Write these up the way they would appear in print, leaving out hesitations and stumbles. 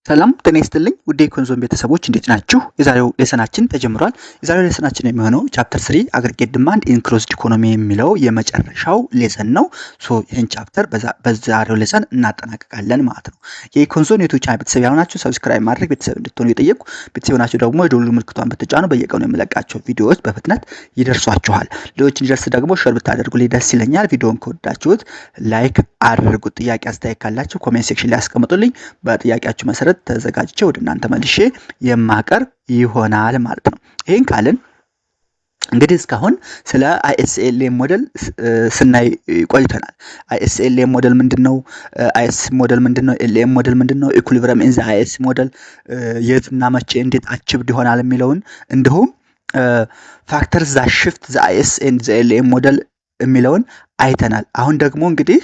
ሰላም ጤና ይስጥልኝ ውድ የኮንዞን ቤተሰቦች እንዴት ናችሁ? የዛሬው ሌሰናችን ተጀምሯል። የዛሬው ሌሰናችን የሚሆነው ቻፕተር 3 አግሪጌት ዲማንድ ኢን ክሎዝድ ኢኮኖሚ የሚለው የመጨረሻው ሌሰን ነው። ይህን ቻፕተር በዛሬው ሌሰን እናጠናቀቃለን ማለት ነው። የኮንዞን ዩቲዩብ ቻናል ቤተሰብ ያልሆናችሁ ሰብስክራይብ ማድረግ ቤተሰብ እንድትሆኑ የጠየቁ፣ ቤተሰብ ናችሁ ደግሞ የደወል ምልክቷን ብትጫኑ በየቀኑ የምለቃቸው ቪዲዮዎች በፍጥነት ይደርሷችኋል። ሌሎች እንዲደርስ ደግሞ ሼር ብታደርጉልኝ ደስ ይለኛል። ቪዲዮውን ከወዳችሁት ላይክ አድርጉት። ጥያቄ አስተያየት ካላችሁ ኮሜንት ሴክሽን ላይ አስቀምጡልኝ። በጥያቄያችሁ መሰረት ተዘጋጅቼ ወደ እናንተ መልሼ የማቀርብ ይሆናል ማለት ነው። ይሄን ካልን እንግዲህ እስካሁን ስለ አይኤስኤልኤም ሞዴል ስናይ ቆይተናል። አይኤስኤልኤም ሞዴል ምንድነው? አይኤስ ሞዴል ምንድነው? ኤልኤም ሞዴል ምንድነው? ኢኩሊብሪየም ኢን ዘ አይኤስ ሞዴል የትና መቼ እንዴት አቺቭድ ይሆናል የሚለውን እንዲሁም ፋክተርስ ዛት ሽፍት ዘ አይኤስ ኤንድ ዘ ኤልኤም ሞዴል የሚለውን አይተናል። አሁን ደግሞ እንግዲህ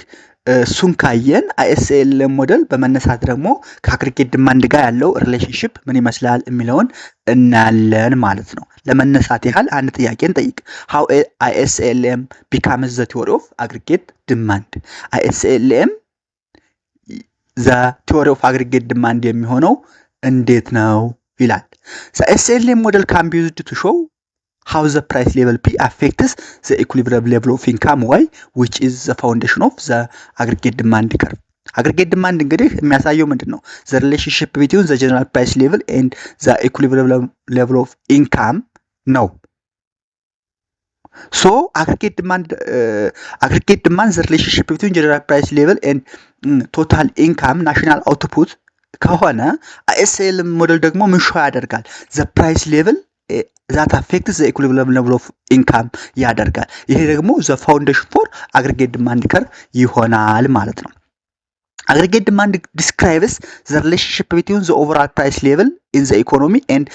እሱን ካየን አይኤስኤልኤም ሞዴል በመነሳት ደግሞ ከአግሪጌት ዲማንድ ጋር ያለው ሪሌሽንሺፕ ምን ይመስላል የሚለውን እናያለን ማለት ነው። ለመነሳት ያህል አንድ ጥያቄን ጠይቅ። ሃው አይኤስኤልኤም ቢካምስ ዘ ቲዎሪ ኦፍ አግሪጌት ዲማንድ። አይኤስኤልኤም ዘ ቲዎሪ ኦፍ አግሪጌት ዲማንድ የሚሆነው እንዴት ነው ይላል። ዘ አይኤስኤልኤም ሞዴል ካን ቢ ዩዝድ ቱ ሾው how the price level P affects the equilibrium level of income Y, which is the foundation of the aggregate demand curve. Aggregate demand እንግዲህ የሚያሳየው ምንድነው? The relationship between the general price level and the equilibrium level of income ነው። So aggregate demand the relationship between general price level and total income national output ከሆነ አይኤስኤልኤም ሞዴል ደግሞ ምን ሾው ያደርጋል? The price level that affects the equilibrium level of income ያደርጋል። ይሄ ደግሞ the foundation for aggregate demand curve ይሆናል ማለት ነው። aggregate demand describes the relationship between the overall price level in the economy and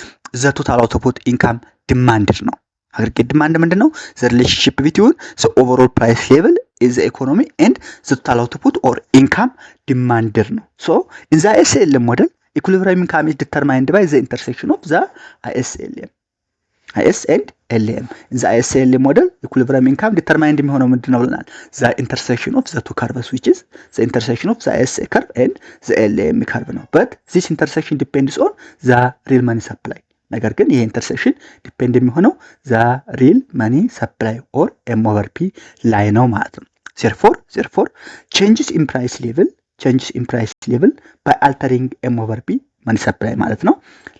the total output income demanded ነው። aggregate demand ምንድነው? the relationship between the overall price level in the economy and the total output or income demanded ነው. So in the ISLM model equilibrium income is determined by the intersection of the ISLM IS and LM. In the ISLM model equilibrium income determined የሚሆነው ምንድነው ብለናል? the intersection of the two curves, which is the intersection of the IS curve and the LM curve ነው. But this intersection depends on the real money supply. ነገር ግን ይሄ ኢንተርሴክሽን ዲፔንድ የሚሆነው the real money supply or M over P ላይ ነው ማለት ነው። Therefore changes in price level by altering M over P money supply ማለት ነው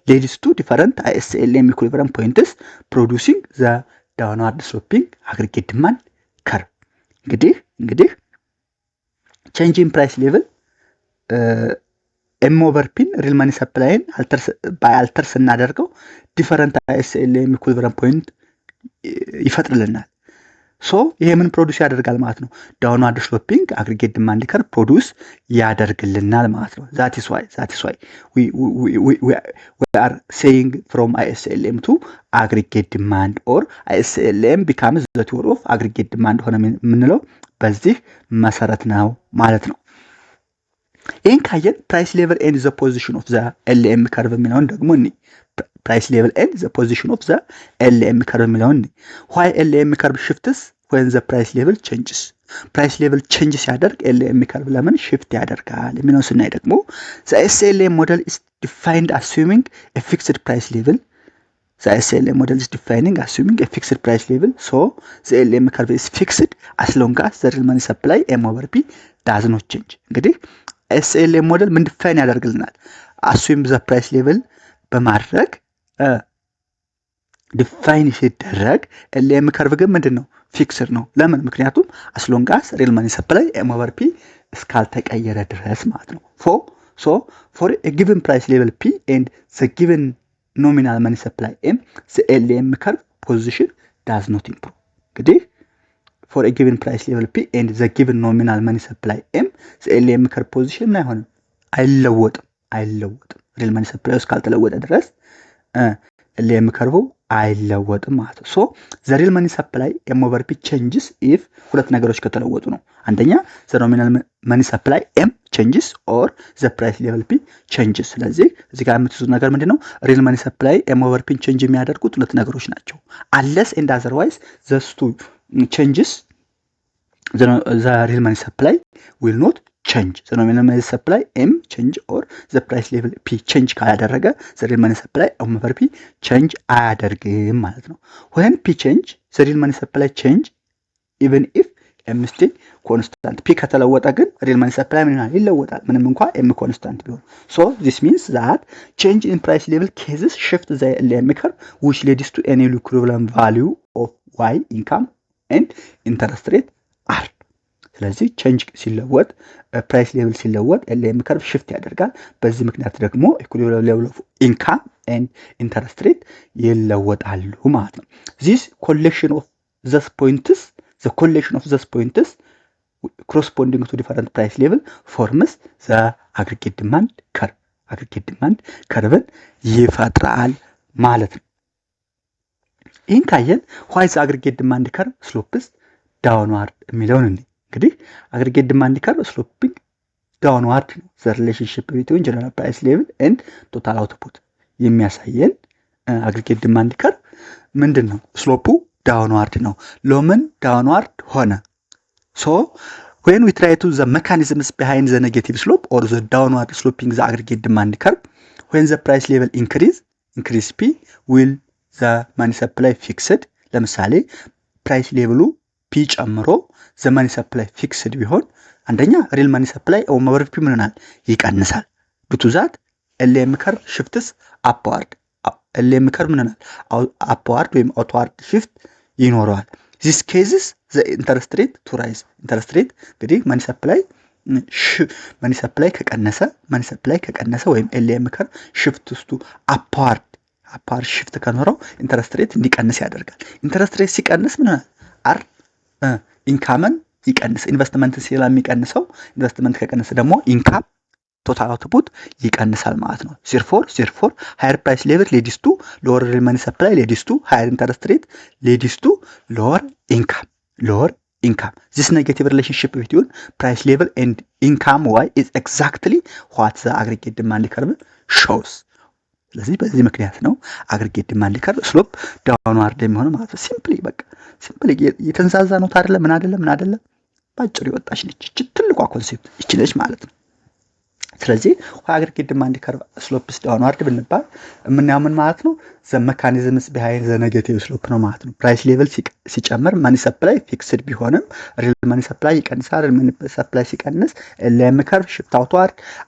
leads to different ISLM equilibrium points producing the downward sloping aggregate demand curve. እንግዲህ change in price level M over P real money supply by alter ስናደርገው different ISLM equilibrium point ይፈጥርልናል። ሶ ይሄ ምን ፕሮዲዩስ ያደርጋል ማለት ነው? ዳውንዋርድ ስሎፒንግ አግሪጌት ዲማንድ ከርቭ ፕሮዲዩስ ያደርግልናል ማለት ነው። that is why we are saying from ISLM to aggregate demand or ISLM becomes the theory of aggregate demand ሆነ የምንለው በዚህ መሰረት ነው ማለት ነው። ይሄን ካየን ፕራይስ ሌቨል ኤንድ ዘ ፖዚሽን ኦፍ ዘ ኤልኤም ከርቭ የሚለውን ደግሞ እኔ price level and the position of the LM curve የሚለውን why LM curve shifts when the price level changes ያደርግ LM curve ለምን shift ያደርጋል የሚለውን ስናይ ደግሞ the SLM model is defined assuming a fixed price level. The SLM model is defining assuming a fixed price level, so the LM curve is fixed as long as the real money supply M over P does not change. እንግዲህ SLM model ምን define ያደርግልናል? assume the price level በማድረግ ዲፋይን ሲደረግ ኤልኤም ከርቭ ግን ምንድነው? ፊክስድ ነው። ለምን? ምክንያቱም as long as real money supply M over P እስካልተቀየረ ድረስ ማለት ነው። for a given price level P and the given nominal money supply M, the LM curve position does not improve. እንግዲህ for a given price level P and the given nominal money supply M, the LM curve position ምን አይሆንም? አይለወጥም። real money supply እስካልተለወጠ ድረስ LM ከርቭ አይለወጥም ማለት ነው። ሶ the real money supply M over P changes if ሁለት ነገሮች ከተለወጡ ነው። አንደኛ the nominal money supply M changes or the price level P changes. ስለዚህ እዚህ ጋር የምትይዙት ነገር ምንድነው? real money supply M over P change የሚያደርጉት ሁለት ነገሮች ናቸው። unless and otherwise the two changes the real money supply will not ቼንጅ ዘ ኖሚናል መኒ ሰፕላይ ኤም ቼንጅ ኦር ዘ ፕራይስ ሌቭል ፒ ቼንጅ ካላደረገ ዘ ሪል መኒ ሰፕላይ ኦቨር ፒ ቼንጅ አያደርግም ማለት ነው። when ፒ ቼንጅ ዘ ሪል መኒ ሰፕላይ ቼንጅ ኢቨን ኢፍ ኤም ስቲል ኮንስታንት። ፒ ከተለወጠ ግን ሪል መኒ ሰፕላይ ምን ይሆናል? ይለወጣል ምንም እንኳ ኤም ኮንስታንት ቢሆን። ሶ ዚስ ሚንስ ዛት ቼንጅ ኢን ፕራይስ ሌቭል ኬዝስ ሽፍት ዘ ኤልኤም ከርቭ which leads to an equivalent value of y income and interest rate r። ስለዚህ ቼንጅ ሲለወጥ ፕራይስ ሌቭል ሲለወጥ ኤልኤም ከርቭ ሽፍት ያደርጋል። በዚህ ምክንያት ደግሞ ኢኩዊሊብሪየም ሌቭል ኦፍ ኢንካም ኤንድ ኢንተረስት ሬት ይለወጣሉ ማለት ነው። ዚስ ኮሌክሽን ኦፍ ዘስ ፖይንትስ the collection of those points corresponding to different price level forms the aggregate demand curve. aggregate demand curve ይፈጥራል ማለት ነው። ይህን ካየን why is aggregate demand curve slopes downward የሚለውን እንግዲህ aggregate demand curve sloping downward ነው። the relationship between general price level and total output የሚያሳየን aggregate demand curve ምንድነው? ስሎፑ downward ነው። ለምን downward ሆነ? so when we try to the mechanisms behind the negative slope or the downward sloping the aggregate demand curve, when the price level increase p will the money supply fixed። ለምሳሌ price level p ጨምሮ the money supply fixed ቢሆን አንደኛ real money supply over p ምን ይሆናል? ይቀንሳል። due to that LM curve shifts upward። LM curve ምን ይሆናል? upward ወይም outward shift ይኖረዋል። this cases the interest rate to rise። interest rate እንግዲህ money supply ከቀነሰ ወይም LM curve shifts to upward shift ከኖረው interest rate እንዲቀንስ ያደርጋል። interest rate ሲቀንስ ምን ይሆናል? r ኢንካምን ይቀንስ። ኢንቨስትመንት ስለሚቀንሰው ኢንቨስትመንት ከቀነሰ ደግሞ ኢንካም total output ይቀንሳል ማለት ነው። therefore higher price level leads to lower real money supply leads to higher interest rate leads to lower income. This negative relationship between price level and income y is exactly what the aggregate demand curve shows. ስለዚህ በዚህ ምክንያት ነው aggregate demand curve slope downward የሚሆነው ማለት ነው። ሲምፕሊ የተንዛዛ ነው ታደለ ምን አይደለም ባጭሩ ይወጣች ነች። እቺ ትልቋ ኮንሴፕት እቺ ነች ማለት ነው። ስለዚህ aggregate demand curve slopes downward ብንባል ምን ማለት ነው? the mechanisms behind the negative slope ነው ማለት ነው። price level ሲጨምር money supply fixed ቢሆንም real money supply ይቀንሳል። money supply ሲቀንስ LM curve shift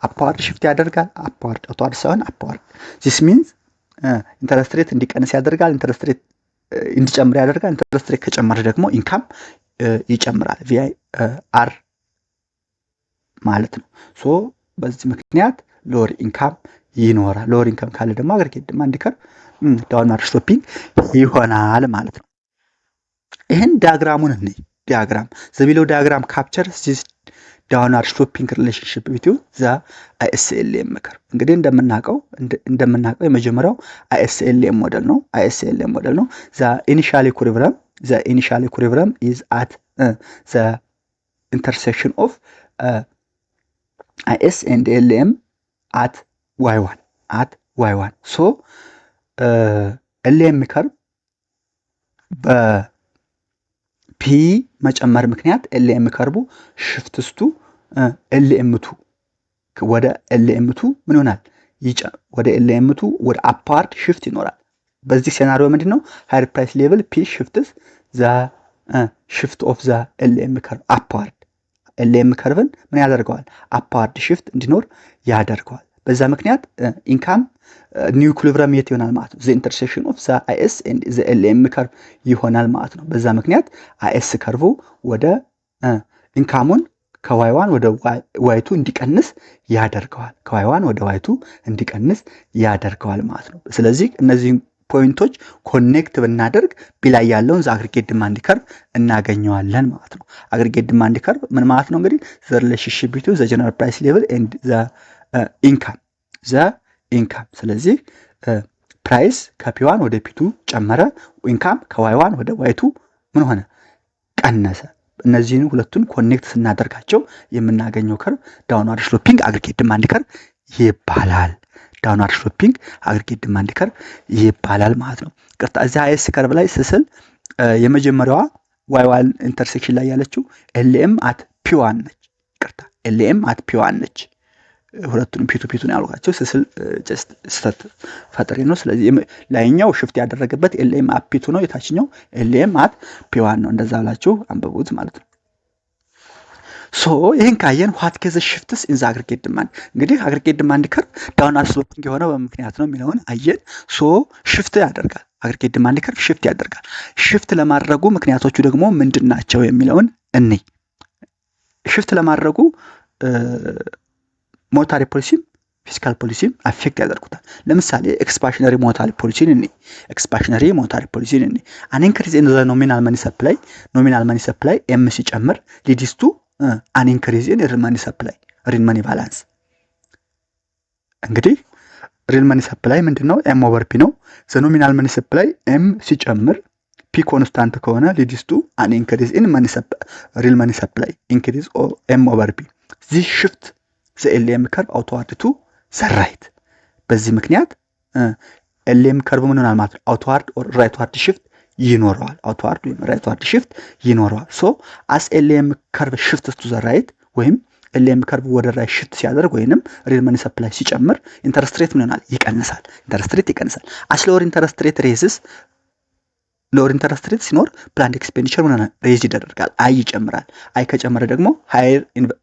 upward shift ያደርጋል። outward ሳይሆን upward። this means interest rate እንዲቀንስ ያደርጋል። interest rate እንዲጨምር ያደርጋል። interest rate ከጨመረ ደግሞ income ይጨምራል። VIR ማለት ነው። so በዚህ ምክንያት ሎወር ኢንካም ይኖራል። ሎወር ኢንካም ካለ ደግሞ aggregate demand curve downward sloping ይሆናል ማለት ነው። ይሄን ዲያግራሙን ዲያግራም the below diagram captures this downward sloping relationship between the ISLM curve። እንግዲህ እንደምናውቀው የመጀመሪያው ISLM ሞዴል ነው። the initial equilibrium is at the intersection of IS and LM at y1 so LM curve በp መጨመር ምክንያት LM curve shifts to LM2 ወደ LM2 ምን ይሆናል? ወደ LM2 ወደ upward shift ይኖራል። በዚህ ሴናሪዮ ምንድነው? higher price level p shifts the shift of the LM curve upward። LM curve ምን ያደርገዋል? upward shift እንዲኖር ያደርገዋል። በዛ ምክንያት ኢንካም ኒው ኢኩሊብሪየም የት ይሆናል ማለት ነው? the intersection of the IS and the LM curve ይሆናል ማለት ነው። በዛ ምክንያት IS curve ወደ ኢንካሙን ከy1 ወደ y2 እንዲቀንስ ያደርገዋል ማለት ነው። ስለዚህ እነዚህ ፖይንቶች ኮኔክት ብናደርግ ቢላይ ያለውን aggregate demand curve እናገኘዋለን ማለት ነው። aggregate demand curve ምን ማለት ነው? እንግዲህ the relationship between the general price level and the income ስለዚህ ፕራይስ ከp1 ወደ p2 ጨመረ፣ ኢንካም ከy1 ወደ y2 ምን ሆነ? ቀነሰ። እነዚህን ሁለቱን ኮኔክት ስናደርጋቸው የምናገኘው curve downward sloping aggregate demand curve ይባላል። downward sloping aggregate demand curve ይባላል ማለት ነው። ቀጥታ እዚህ IS curve ላይ ስስል የመጀመሪያዋ y1 ኢንተርሴክሽን ላይ ያለችው LM at p1 ነች። ይቅርታ ኤልኤም አት ፒ1 ነች። ሁለቱንም ፒቱ ነው ያልኳቸው ስስል ጀስት ስተት ፈጥሬ ነው። ስለዚህ ላይኛው ሽፍት ያደረገበት ኤልኤም አት ፒ2 ነው፣ የታችኛው ኤልኤም አት ፒ1 ነው። እንደዛ ብላችሁ አንብቡት ማለት ነው። ሶ ይሄን ካየን ዋት ኬዝ ሽፍትስ ኢን ዘ አግሪጌት ዲማንድ፣ እንግዲህ አግሪጌት ዲማንድ ከርቭ ዳውንዋርድ ስሎፒንግ የሆነው በምክንያት ነው የሚለውን አየን። ሶ ሽፍት ያደርጋል፣ አግሪጌት ዲማንድ ከርቭ ሽፍት ያደርጋል። ሽፍት ለማድረጉ ምክንያቶቹ ደግሞ ምንድናቸው የሚለውን እንይ። ሽፍት ለማድረጉ ሞኔታሪ ፖሊሲም ፊስካል ፖሊሲም አፌክት ያደርጉታል። ለምሳሌ ኤክስፓንሽነሪ ሞኔታሪ ፖሊሲን እንይ። ኤክስፓንሽነሪ ሞኔታሪ ፖሊሲን እንይ። አን ኢንክሪዝ ኢን ዘ ኖሚናል መኒ ሰፕላይ ኤም ሲጨምር ሊድስ ቱ አን ኢንክሪዝ ኢን ሪል መኒ ሰፕላይ ሪል መኒ ባላንስ። እንግዲህ ሪል መኒ ሰፕላይ ምንድነው? ኤም ኦቨር ፒ ነው። ዘ ኖሚናል መኒ ሰፕላይ ኤም ሲጨምር ፒ ኮንስታንት ከሆነ ሊድስ ቱ አን ኢንክሪዝ ኢን ሪል መኒ ሰፕላይ ኢንክሪዝ ኤም ኦቨር ፒ ዚስ ሽፍት ዘ ኤልኤም ከርቭ አውትዋርድ ቱ ዘ ራይት። በዚህ ምክንያት ኤልኤም ከርቭ ምን ሆናል ማለት ነው? አውትዋርድ ኦር ራይትዋርድ ሽፍት ይኖረዋል። አውትዋርድ ወይም ራይትዋርድ ሽፍት ይኖረዋል። ሶ አስ ኤልኤም ከርቭ ሽፍት ቱ ዘ ራይት ወይም ኤልኤም ከርቭ ወደ ራይት ሽፍት ሲያደርግ ወይንም ሪል መኒ ሰፕላይ ሲጨምር ኢንተረስት ሬት ምን ይሆናል? ይቀንሳል። ኢንተረስት ሬት ይቀንሳል። አስ ሎወር ኢንተረስት ሬት ሬዝስ ሎወር ኢንተረስት ሬት ሲኖር ፕላንድ ኤክስፔንዲቸር ምን ይሆናል? ሬዝ ይደረጋል። አይ ይጨምራል። አይ ከጨመረ ደግሞ ሃየር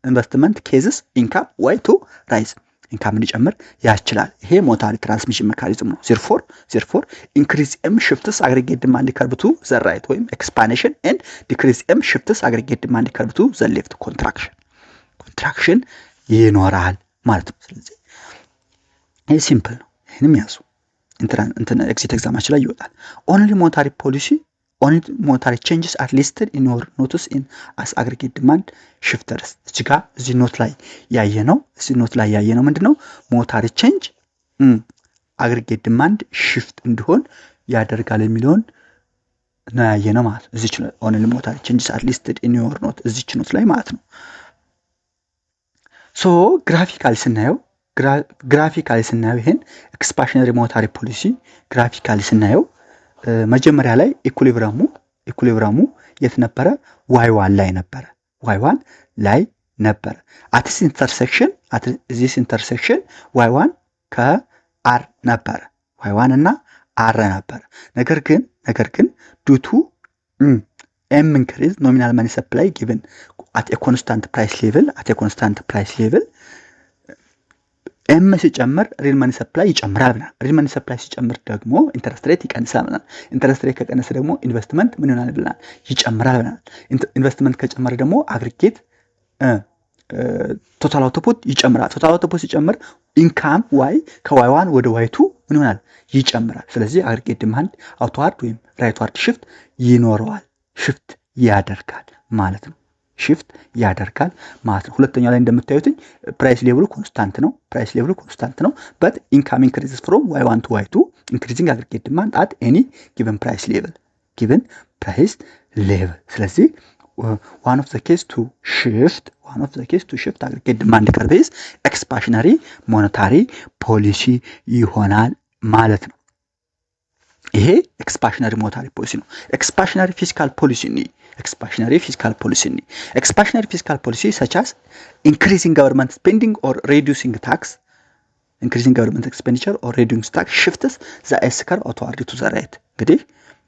ኢንቨስትመንት ኬዝስ ኢንካም ዋይ ቱ ራይዝ ኢንካም እንዲጨምር ያስችላል። ይሄ ሞኔታሪ ትራንስሚሽን ሜካኒዝም ነው። ዜርፎር ኢንክሪዝ ኤም ሽፍትስ አግሪጌት ዲማንድ ከርቭ ቱ ዘ ራይት ወይም ኤክስፓንሽን ኤንድ ዲክሪዝ ኤም ሽፍትስ አግሪጌት ዲማንድ ከርቭ ቱ ዘ ሌፍት ኮንትራክሽን ይኖራል ማለት ነው። ስለዚህ ይሄ ሲምፕል ነው። ይሄንም ያዙ። ኤግዚት ኤግዛማችን ላይ ይወጣል። ኦንሊ ሞኔታሪ ቼንጅስ አር ሊስትድ ኢን ዮር ኖትስ ኢን አስ አግሪጌት ዲማንድ ሽፍተርስ። እዚህ ኖት ላይ ያየነው ምንድነው? ሞኔታሪ ቼንጅ አግሪጌት ዲማንድ ሽፍት እንዲሆን ያደርጋል የሚለውን ነው ያየነው ማለት ነው። እዚች ነው ኦንሊ ሞኔታሪ ቼንጅስ አር ሊስትድ ኢን ዮር ኖት እዚች ኖት ላይ ማለት ነው። ሶ ግራፊካሊ ስናየው ይሄን ኤክስፓንሽነሪ ሞኔታሪ ፖሊሲ ግራፊካሊ ስናየው መጀመሪያ ላይ ኢኩሊብረሙ የት ነበረ? ዋይ1 ላይ ነበረ። አት ዚስ ኢንተርሴክሽን ዋይ1 ከአር ነበረ። ዋይ1 እና አር ነበረ። ነገር ግን ዱቱ ኤም ኢንክሪዝ ኖሚናል መኒ ሰፕላይ ጊቭን አት ኤ ኮንስታንት ፕራይስ ሌቭል ኤም ሲጨምር ሪል መኒ ሰፕላይ ይጨምራል ብናል። ሪል መኒ ሰፕላይ ሲጨምር ደግሞ ኢንተረስት ሬት ይቀንሳል ብናል። ኢንተረስት ሬት ከቀነሰ ደግሞ ኢንቨስትመንት ምን ይሆናል ብናል? ይጨምራል ብናል። ኢንቨስትመንት ከጨመረ ደግሞ አግሪጌት ቶታል አውትፑት ይጨምራል። ቶታል አውትፑት ሲጨምር ኢንካም ዋይ ከዋይ1 ወደ ዋይ2 ምን ይሆናል? ይጨምራል። ስለዚህ አግሪጌት ዲማንድ አውትዋርድ ወይም ራይትዋርድ ሽፍት ይኖረዋል። ሽፍት ያደርጋል ማለት ነው። ሁለተኛው ላይ እንደምታዩትኝ ፕራይስ ሌቭሉ ኮንስታንት ነው። በት ኢንካም ኢንክሪዝስ ፍሮም ዋይ1 ቱ ዋይ2 ኢንክሪዚንግ አግሪጌት ዲማንድ አት ኤኒ ጊቨን ፕራይስ ሌቭል። ስለዚህ one of the case to shift aggregate demand curve is expansionary monetary policy ይሆናል ማለት ነው። ይሄ ኤክስፓንሽነሪ ሞኔታሪ ፖሊሲ ነው። ኤክስፓንሽነሪ ፊስካል ፊስካል ፖሊሲ such as increasing government spending or reducing government expenditure or reducing tax shifts the S curve outward to the right። እንግዲህ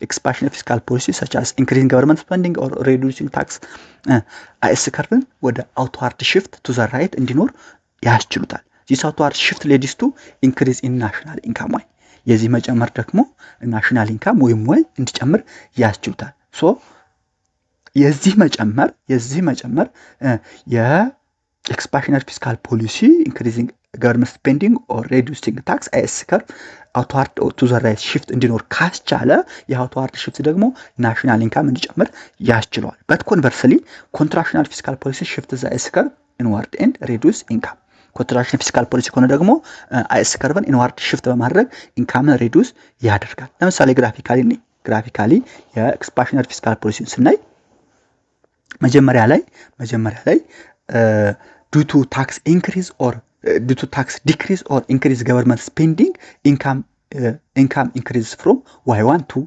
expansionary fiscal policy such as increasing government spending or reducing tax S curve ወደ outward shift to the right እንዲኖር ያስችሉታል። this outward shift leads to increase in national income way። የዚህ መጨመር ደግሞ ናሽናል ኢንካም ወይም ወይ እንዲጨምር ያስችሉታል። ሶ የዚህ መጨመር የኤክስፓንሽነሪ ፊስካል ፖሊሲ ኢንክሪዚንግ ገቨርንመንት ስፔንዲንግ ኦር ሬዱሲንግ ታክስ ኤስ ከርቭ አውትዋርድ ቱ ዘ ራይት ሽፍት እንዲኖር ካስቻለ የአውትዋርድ ሽፍት ደግሞ ናሽናል ኢንካም እንዲጨምር ያስችለዋል። በት ኮንቨርሰሊ ኮንትራክሽናል ፊስካል ፖሊሲ ሽፍት ዘ ኤስ ከርቭ ኢንዋርድ ኤንድ ሬዱስ ኢንካም። ኮንትራክሽን ፊስካል ፖሊሲ ከሆነ ደግሞ ኤስ ከርቭን ኢንዋርድ ሽፍት በማድረግ ኢንካምን ሬዱስ ያደርጋል። ለምሳሌ ግራፊካሊ የኤክስፓንሽነሪ ፊስካል ፖሊሲን ስናይ መጀመሪያ ላይ due to tax decrease or increase government spending income increases from y1 to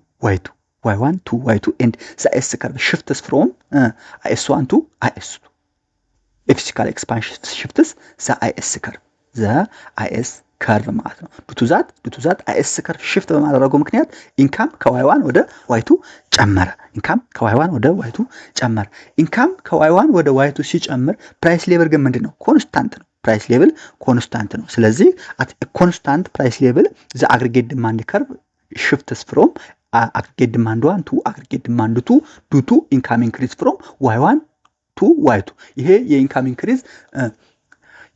y2 and the S curve shifts from IS1 to IS2 የፊዚካል ኤክስፓንሽን ሽፍትስ ዘ አይኤስ ከርቭ ከርቭ ማለት ነው። ዱቱ ዛት አይኤስ ከርቭ ሽፍት በማድረጉ ምክንያት ኢንካም ከዋይ1 ወደ ዋይ2 ጨመረ። ኢንካም ከዋይ1 ወደ ዋይ2 ሲጨምር ፕራይስ ሌቭል ግን ምንድነው? ኮንስታንት ነው። ፕራይስ ሌቭል ኮንስታንት ነው። ስለዚህ አት ኮንስታንት ፕራይስ ሌቭል ዘ አግሪጌት ዲማንድ ከርቭ ሽፍትስ ፍሮም አግሪጌት ዲማንድ 1 ቱ አግሪጌት ዲማንድ 2 ዱ ቱ ኢንካም ኢንክሪዝ ፍሮም ዋይ1 ቱ ዋይ2። ይሄ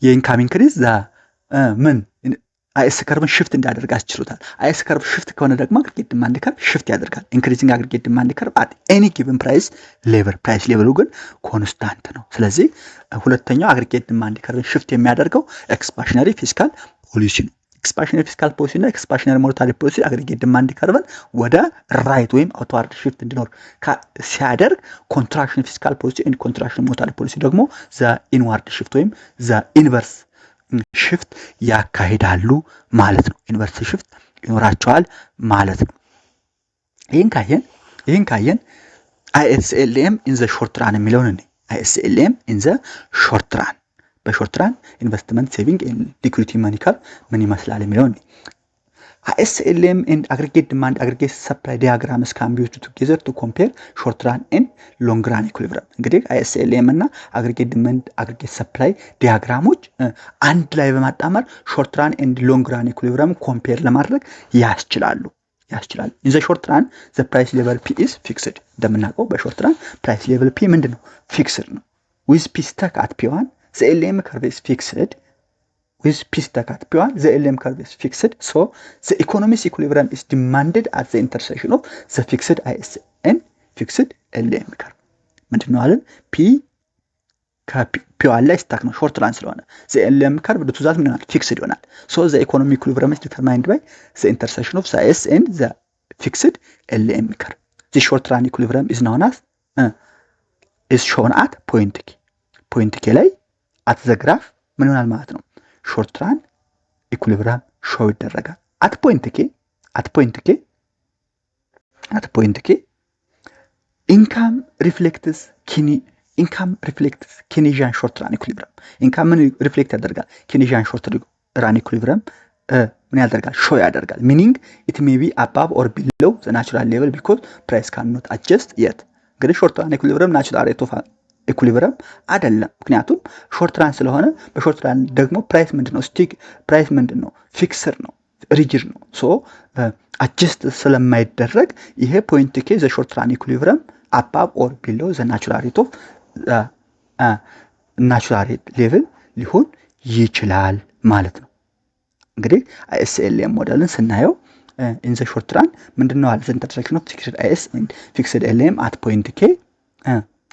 የኢንካም ኢንክሪዝ ምን አይኤስ ከርቭን ሽፍት እንዲያደርግ አስችሎታል። አይኤስ ከርቭ ሽፍት ከሆነ ደግሞ አግሪጌት ዲማንድ ከርቭ ሽፍት ያደርጋል። ኢንክሪዚንግ አግሪጌት ዲማንድ ከርቭ አት ኤኒ ጊቨን ፕራይስ ሌቭሉ ግን ኮንስታንት ነው። ስለዚህ ሁለተኛው አግሪጌት ዲማንድ ከርቭን ሽፍት የሚያደርገው ኤክስፓንሽነሪ ፊስካል ፖሊሲ ነው። ኤክስፓንሽነሪ ፊስካል ፖሊሲ እና ኤክስፓንሽነሪ ሞኔታሪ ፖሊሲ አግሪጌት ዲማንድ ከርቭን ወደ ራይት ወይም አውትዋርድ ሽፍት እንዲኖር ሲያደርግ፣ ኮንትራክሽን ፊስካል ፖሊሲ ኤንድ ኮንትራክሽን ሞኔታሪ ፖሊሲ ደግሞ ዘ ኢንዋርድ ሽፍት ወይም ዘ ኢንቨርስ ሽፍት ያካሂዳሉ ማለት ነው። ኢንቨርስ ሽፍት ይኖራቸዋል ማለት ነው። ይህን ካየን አይኤስኤልኤም ኢን ዘ ሾርት ራን የሚለውን እኔ አይኤስኤልኤም ኢን ዘ ሾርት ራን በሾርት ራን ኢንቨስትመንት ሴቪንግ ኤንድ ሊኩዊዲቲ መኒ ከርቭ ምን ይመስላል የሚለውን አይኤስኤልኤም ኤንድ አግሪጌት ዲማንድ አግሪጌት ሰፕላይ ዲያግራምስ ካን ቢ ዩዝድ ቱጌዘር ቱ ኮምፔር ሾርት ራን ኤንድ ሎንግ ራን ኢኩሊብሪየም። እንግዲህ አይኤስኤልኤም እና አግሪጌት ዲማንድ አግሪጌት ሰፕላይ ዲያግራሞች አንድ ላይ በማጣመር ሾርት ራን ኤንድ ሎንግ ራን ኢኩሊብሪየም ኮምፔር ለማድረግ ያስችላሉ። ኢን ዘ ሾርት ራን ዘ ፕራይስ ሌቨል ፒ ኢዝ ፊክስድ። እንደምናውቀው በሾርት ራን ፕራይስ ሌቨል ፒ ምንድነው? ፊክስድ ነው። ዊዝ ፒ ስታክ አት ፒ1 ዘ ኤልኤም ከርቭ ኢዝ ፊክስድ with P stack at P1, the LM curve is fixed, so the economic equilibrium is demanded at the intersection of the fixed IS and fixed LM curve. ምንድነው አለን? P ከፒዋን ላይ ስታክ ነው ሾርት ራን ስለሆነ the LM curve በትዛት ምን ይሆናል? ፊክስድ ይሆናል። so the economic equilibrium is determined by the intersection of the IS and the fixed LM curve. The short run equilibrium is known as is shown at point K ላይ at the graph ምን ይሆናል ማለት ነው? ሾርት ራን ኢኩሊብሪየም ሾው ይደረጋል። አት ፖይንት ኬ ኢንካም ሪፍሌክትስ ኬኔዥያን ሾርት ራን ኢኩሊብሪየም። ኢንካም ምን ሪፍሌክት ያደርጋል? ኬኔዥያን ሾርት ራን ኢኩሊብሪየም ምን ያደርጋል? ሾው ያደርጋል። ሚኒንግ ኢት ሜይ ቢ አባቭ ኦር ቢሎው ዘ ናቹራል ሌቨል ቢኮዝ ፕራይስ ካን ኖት አጀስት የት። እንግዲህ ሾርት ራን ኢኩሊብሪየም ናቹራል ሬት ኦፍ ኢኩሊብሪየም አይደለም። ምክንያቱም ሾርት ራን ስለሆነ በሾርት ራን ደግሞ ፕራይስ ምንድነው? ፕራይስ ምንድነው? ፊክስድ ነው፣ ሪጅድ ነው። ሶ አጀስት ስለማይደረግ ይሄ ፖይንት ኬ ዘ ሾርት ራን ኢኩሊብሪየም አባብ ኦር ቢሎ ዘ ናቹራል ሬት ኦፍ ናቹራል ሌቭል ሊሆን ይችላል ማለት ነው። እንግዲህ አይኤስኤልኤም ሞዴልን ስናየው ኢን ዘ ሾርት ራን ምንድነው አለ? ዘ ኢንተርሴክሽን ኦፍ ፊክስድ አይኤስ ኤንድ ፊክስድ ኤልኤም አት ፖይንት ኬ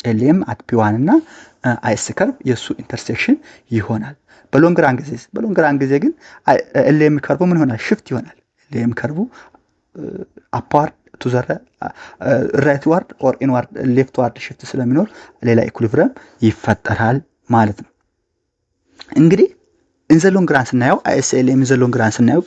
ኤልኤም አት ፒ1 እና አይኤስ ከርቭ የሱ ኢንተርሴክሽን ይሆናል። በሎንግ ራን ጊዜ ግን ኤልኤም ከርቭ ምን ይሆናል? ሽፍት ይሆናል። ኤልኤም ከርቭ አፓርት ቱ ዘ ራይት ዋርድ ኦር ኢንዋርድ ሌፍት ዋርድ ሽፍት ስለሚኖር ሌላ ኢኩሊብሪየም ይፈጠራል ማለት ነው። እንግዲህ ኢን ዘ ሎንግ ራን ስናየው አይኤስኤልኤም ኢን ዘ ሎንግ ራን ስናየው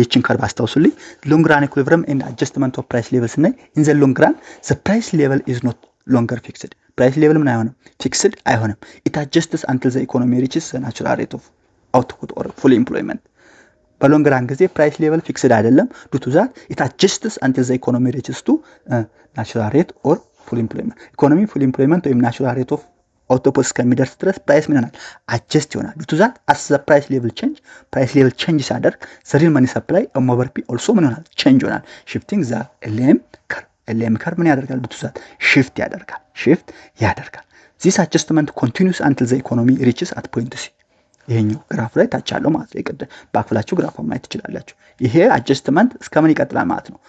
ይችን ከርቭ አስታውሱልኝ። ሎንግ ራን ኢኩሊብሪየም ኤንድ አጀስትመንት ኦፍ ፕራይስ ሌቨል ስናይ ኢን ዘ ሎንግ ራን ዘ ፕራይስ ሌቨል ኢዝ ኖት ሎንገር ፊክስድ። ፕራይስ ሌቭል ምን አይሆንም? ፊክስድ አይሆንም። ኢት አጀስትስ አንቲል ዘ ኢኮኖሚ ሪችስ ዘ ናቹራል ሬት ኦፍ አውትፑት ኦር ፉል ኤምፕሎይመንት። በሎንግ ራን ጊዜ ፕራይስ ሌቭል ፊክስድ አይደለም። ዱ ቱ ዛት ኢት አጀስትስ አንቲል ዘ ኢኮኖሚ ሪችስ ቱ ናቹራል ሬት ኦር ፉል ኤምፕሎይመንት። ኢኮኖሚ ፉል ኤምፕሎይመንት ወይም ናቹራል ሬት ኦፍ አውትፑት እስከሚደርስ ድረስ ፕራይስ ምን ይሆናል? አጀስት ይሆናል። ዱ ቱ ዛት አስ ዘ ፕራይስ ሌቭል ቼንጅ ሲያደርግ ዘ ሪል መኒ ሰፕላይ ኦቨር ፒ ኦልሶ ምን ይሆናል? ቼንጅ ይሆናል። ሽፍቲንግ ዘ ኤልኤም ከርቭ ምን ያደርጋል? ብትዛት ሽፍት ያደርጋል። ዚስ አጀስትመንት ኮንቲኒዩስ አንቲል ዘ ኢኮኖሚ ሪችስ አት ፖይንት ሲ። ይሄኛው ግራፍ ላይ ታች ያለው ማለት ነው። ይቀደ ባክፍላችሁ ግራፍ ማየት ትችላላችሁ። ይሄ አጀስትመንት እስከምን ይቀጥላል ማለት ነው?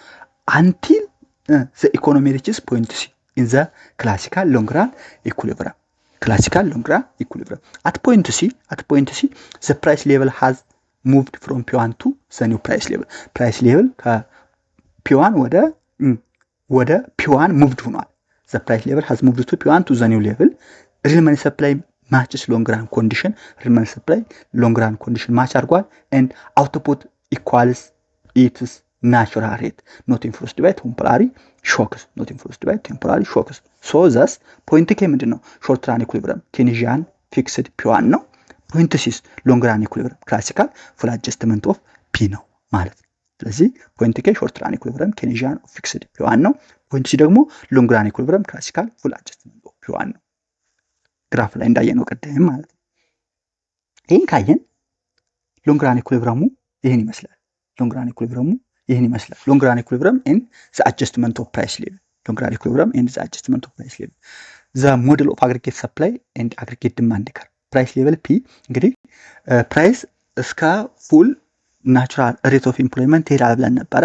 አንቲል ዘ ኢኮኖሚ ሪችስ ፖይንት ሲ ኢን ዘ ክላሲካል ሎንግ ራን ኢኩሊብሪየም። አት ፖይንት ሲ ዘ ፕራይስ ሌቨል ሃዝ ሙቭድ ፍሮም ፒ1 ቱ ዘ ኒው ፕራይስ ሌቨል። ፕራይስ ሌቨል ከፒ1 ወደ ፒ1 ሙቭድ ሆኗል። ዘ ፕራይስ ሌቨል ሃዝ ሙቭድ ቱ ፒ1 ቱ ዘ ኒው ሌቨል። ሪል መኒ ሰፕላይ ማችስ ሎንግ ራን ኮንዲሽን። ሪል መኒ ሰፕላይ ሎንግ ራን ኮንዲሽን ማች አድርጓል። ኤንድ አውትፑት ኢኳልስ ኢትስ ናቹራል ሬት ኖት ኢንፍሉስድ ባይ ቴምፖራሪ ሾክስ። ሶ ዘስ ፖይንት ኬ ምንድነው? ሾርት ራን ኢኩሊብሪየም ኬኔዥያን ፊክስድ ፒ1 ነው። ፖይንት ሲስ ሎንግ ራን ኢኩሊብሪየም ክላሲካል ፉል አጀስትመንት ኦፍ ፒ ነው ማለት ነው። ስለዚህ ፖይንት ኬ ሾርት ራን ኢኩሊብሪየም ኬኔዥያን ኦፍ ፊክስድ ፒ1 ነው። ፖይንት ሲ ደግሞ ሎንግ ራን ኢኩሊብሪየም ክላሲካል ፉል አጀስትመንት ኦፍ ፒ1 ነው። ግራፍ ላይ እንዳየነው ቀደም ማለት ነው። ይህን ካየን ሎንግ ራን ኢኩሊብሪየሙ ይህን ይመስላል። ሎንግ ራን ኢኩሊብሪየሙ ይህን ይመስላል። ሎንግ ራን ኢኩሊብሪየም ኤንድ ዘ አጀስትመንት ኦፍ ፕራይስ ሌቭል ሎንግ ራን ኢኩሊብሪየም ኤንድ ዘ አጀስትመንት ኦፍ ፕራይስ ሌቭል ዘ ሞዴል ኦፍ አግሪጌት ሰፕላይ ኤንድ አግሪጌት ዲማንድ ከርቭ ፕራይስ ሌቭል ፒ እንግዲህ ፕራይስ እስከ ፉል ናቹራል ሬት ኦፍ ኢምፕሎይመንት ይሄዳል ብለን ነበረ።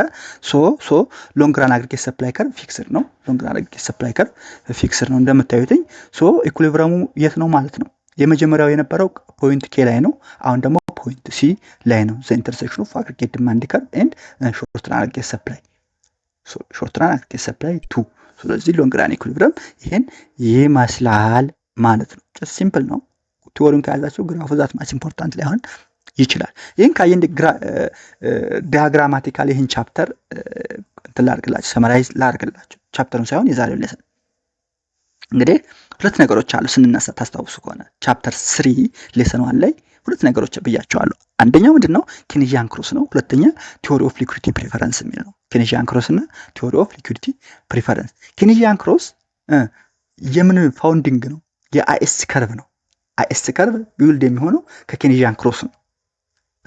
ሶ ሎንግ ራን አግሪጌት ሰፕላይ ከርቭ ፊክስድ ነው። ሎንግ ራን አግሪጌት ሰፕላይ ከርቭ ፊክስድ ነው እንደምታዩትኝ። ሶ ኢኩሊብሪየሙ የት ነው ማለት ነው? የመጀመሪያው የነበረው ፖይንት ኬ ላይ ነው። አሁን ደግሞ ፖይንት ሲ ላይ ነው። ዘ ኢንተርሴክሽን ኦፍ አግሪጌት ዲማንድ ከርቭ ኤንድ ሾርት ራን አግሪጌት ሰፕላይ ሾርት ራን አግሪጌት ሰፕላይ 2። ስለዚህ ሎንግ ራን ኢኩሊብሪየም ይሄን ይመስላል ማለት ነው። ጀስት ሲምፕል ነው። ቲዎሪውን ከያዛችሁ ግራፉ ዛት ማች ኢምፖርታንት ላይሆን ይችላል። ይህን ካየን ዲያግራማቲካሊ ይህን ቻፕተር እንትን ላድርግላችሁ፣ ሰመራይዝ ላድርግላችሁ ቻፕተሩን ሳይሆን የዛሬው ሌሰን። እንግዲህ ሁለት ነገሮች አሉ ስንነሳ ታስታውሱ ከሆነ ቻፕተር 3 ሌሰን 1 ላይ ሁለት ነገሮች ብያቸዋለሁ። አንደኛው ምንድነው? ኬኔዥያን ክሮስ ነው። ሁለተኛ ቲዎሪ ኦፍ ሊኩዊዲቲ ፕሪፈረንስ የሚል ነው። ኬኔዥያን ክሮስ እና ቲዎሪ ኦፍ ሊኩዊዲቲ ፕሪፈረንስ። ኬኔዥያን ክሮስ የምን ፋውንዲንግ ነው? የአይኤስ ከርቭ ነው። አይኤስ ከርቭ ቢውልድ የሚሆነው ከኬኔዥያን ክሮስ ነው።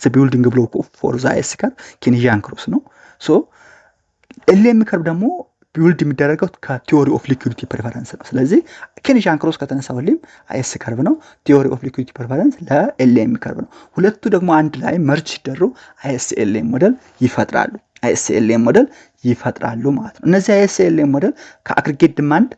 ዘ ቢውልዲንግ ብሎክ ፎር ዘ አይኤስ ከርቭ ኬኔዥያን ክሮስ ነው። ሶ ኤልኤም ከርቭ ደግሞ ቢውልድ የሚደረገው ከቲዎሪ ኦፍ ሊኩዊዲቲ ፕሪፈረንስ ነው። ስለዚህ ኬኔዥያን ክሮስ ከተነሳ ሁሌም አይኤስ ከርቭ ነው። ቲዎሪ ኦፍ ሊኩዊዲቲ ፕሪፈረንስ ለኤልኤም ከርቭ ነው። ሁለቱ ደግሞ አንድ ላይ መርጅ ሲደሩ አይኤስኤልኤም ሞዴል ይፈጥራሉ። አይኤስኤልኤም ሞዴል ይፈጥራሉ ማለት ነው። እነዚህ አይኤስኤልኤም ሞዴል ከአግሪጌት ዲማንድ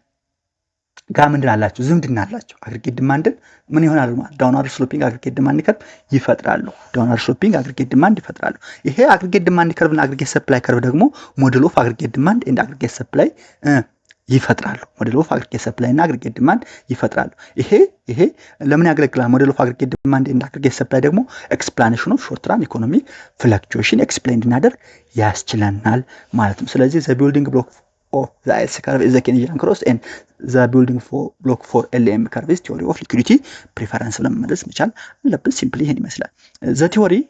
ጋር ምንድን አላቸው? ዝምድና አላቸው። አግሪጌት ዲማንድን ምን ይሆናሉ ማለት ዳውንዋርድ ስሎፒንግ አግሪጌት ዲማንድ ከርቭ ይፈጥራሉ። ዳውንዋርድ ስሎፒንግ አግሪጌት ዲማንድ ይፈጥራሉ። ይሄ አግሪጌት ዲማንድ ከርቭ እና አግሪጌት ሰፕላይ ከርቭ ደግሞ ሞዴል ኦፍ አግሪጌት ዲማንድ ኤንድ አግሪጌት ሰፕላይ ይፈጥራሉ። ሞዴል ኦፍ አግሪጌት ሰፕላይ እና አግሪጌት ዲማንድ ይፈጥራሉ። ይሄ ለምን ያገለግላል? ሞዴል ኦፍ አግሪጌት ዲማንድ ኤንድ አግሪጌት ሰፕላይ ደግሞ ኤክስፕላኔሽን ኦፍ ሾርት ራን ኢኮኖሚክ ፍለክቹዌሽን ኤክስፕሌን እንድናደርግ ያስችለናል ማለት ነው። ስለዚህ ዘ ቢልዲንግ ብሎክ of the IS curve is the Keynesian cross and the building block for LM curve is theory of liquidity preference ለመመለስ መቻል አለብን። ሲምፕሊ ይሄን ይመስላል። the theory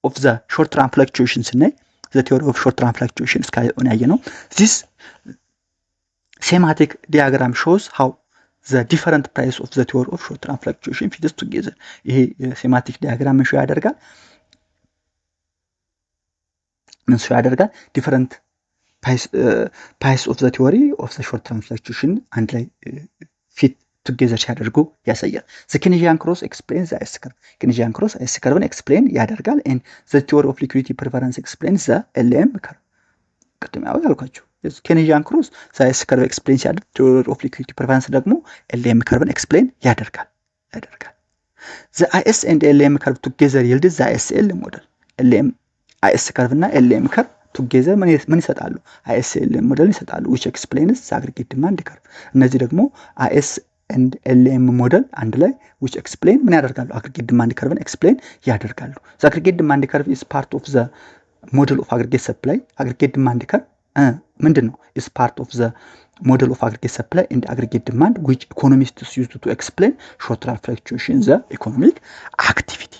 of the short run fluctuations ስናይ the theory of short run fluctuations እስካሁን ያየነው this schematic diagram shows how the different price of the theory of short run fluctuation fits together። ይሄ schematic diagram ምን ያደርጋል? different price of the theory of the short term fluctuation and ላይ fit together ሲያደርጉ ያሳያል። the Keynesian cross explains the IS curve Keynesian cross IS curve explain ያደርጋል and the theory of liquidity preference explains the LM curve። ቅድም ያልኳችሁ Keynesian cross the IS curve explains ያደርጋል። theory of liquidity preference ደግሞ LM curve explain ያደርጋል። the IS and LM curve together yield the ISL model LM IS curve እና LM curve together ምን ይሰጣሉ? ISLM ሞዴል ይሰጣሉ which explains the aggregate demand curve። እነዚህ ደግሞ IS and LM ሞዴል አንድ ላይ which explain ምን ያደርጋሉ? aggregate demand curve explain ያደርጋሉ። the aggregate demand curve is part of the model of aggregate supply aggregate demand curve ምንድነው? is part of the model of aggregate supply and aggregate demand which economists use to explain short run fluctuations the economic activity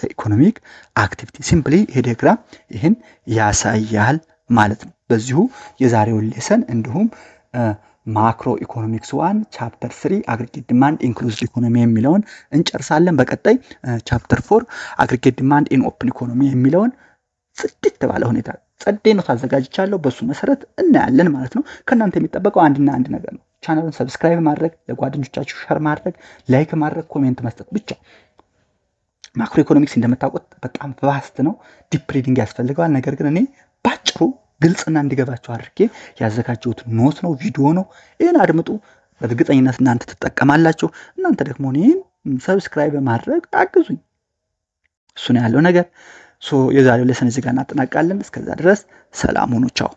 ኢኮኖሚክ አክቲቪቲ ሲምፕሊ ይሄ ዲያግራም ይሄን ያሳያል ማለት ነው። በዚሁ የዛሬው ሌሰን እንዲሁም ማክሮ ኢኮኖሚክስ 1 ቻፕተር 3 አግሪጌት ዲማንድ ኢንክሉዝድ ኢኮኖሚ የሚለውን እንጨርሳለን። በቀጣይ ቻፕተር 4 አግሪጌት ዲማንድ ኢን ኦፕን ኢኮኖሚ የሚለውን ጽድት ባለ ሁኔታ ጸዴ ነው ታዘጋጅቻለሁ። በሱ መሰረት እናያለን ማለት ነው። ከናንተ የሚጠበቀው አንድና አንድ ነገር ነው። ቻናሉን ሰብስክራይብ ማድረግ፣ ለጓደኞቻችሁ ሼር ማድረግ፣ ላይክ ማድረግ፣ ኮሜንት መስጠት ብቻ። ማክሮ ኢኮኖሚክስ እንደምታውቁት በጣም ቫስት ነው። ዲፕ ሪዲንግ ያስፈልገዋል። ነገር ግን እኔ ባጭሩ ግልጽና እንዲገባችሁ አድርጌ ያዘጋጀሁት ኖት ነው፣ ቪዲዮ ነው። ይሄን አድምጡ። በእርግጠኝነት እናንተ ትጠቀማላችሁ። እናንተ ደግሞ እኔን ሰብስክራይብ ማድረግ አግዙኝ። እሱ ነው ያለው ነገር። የዛሬው ሌሰን እዚህ ጋር እናጠናቃለን። እስከዛ ድረስ ሰላም ሁኑ። ቻው።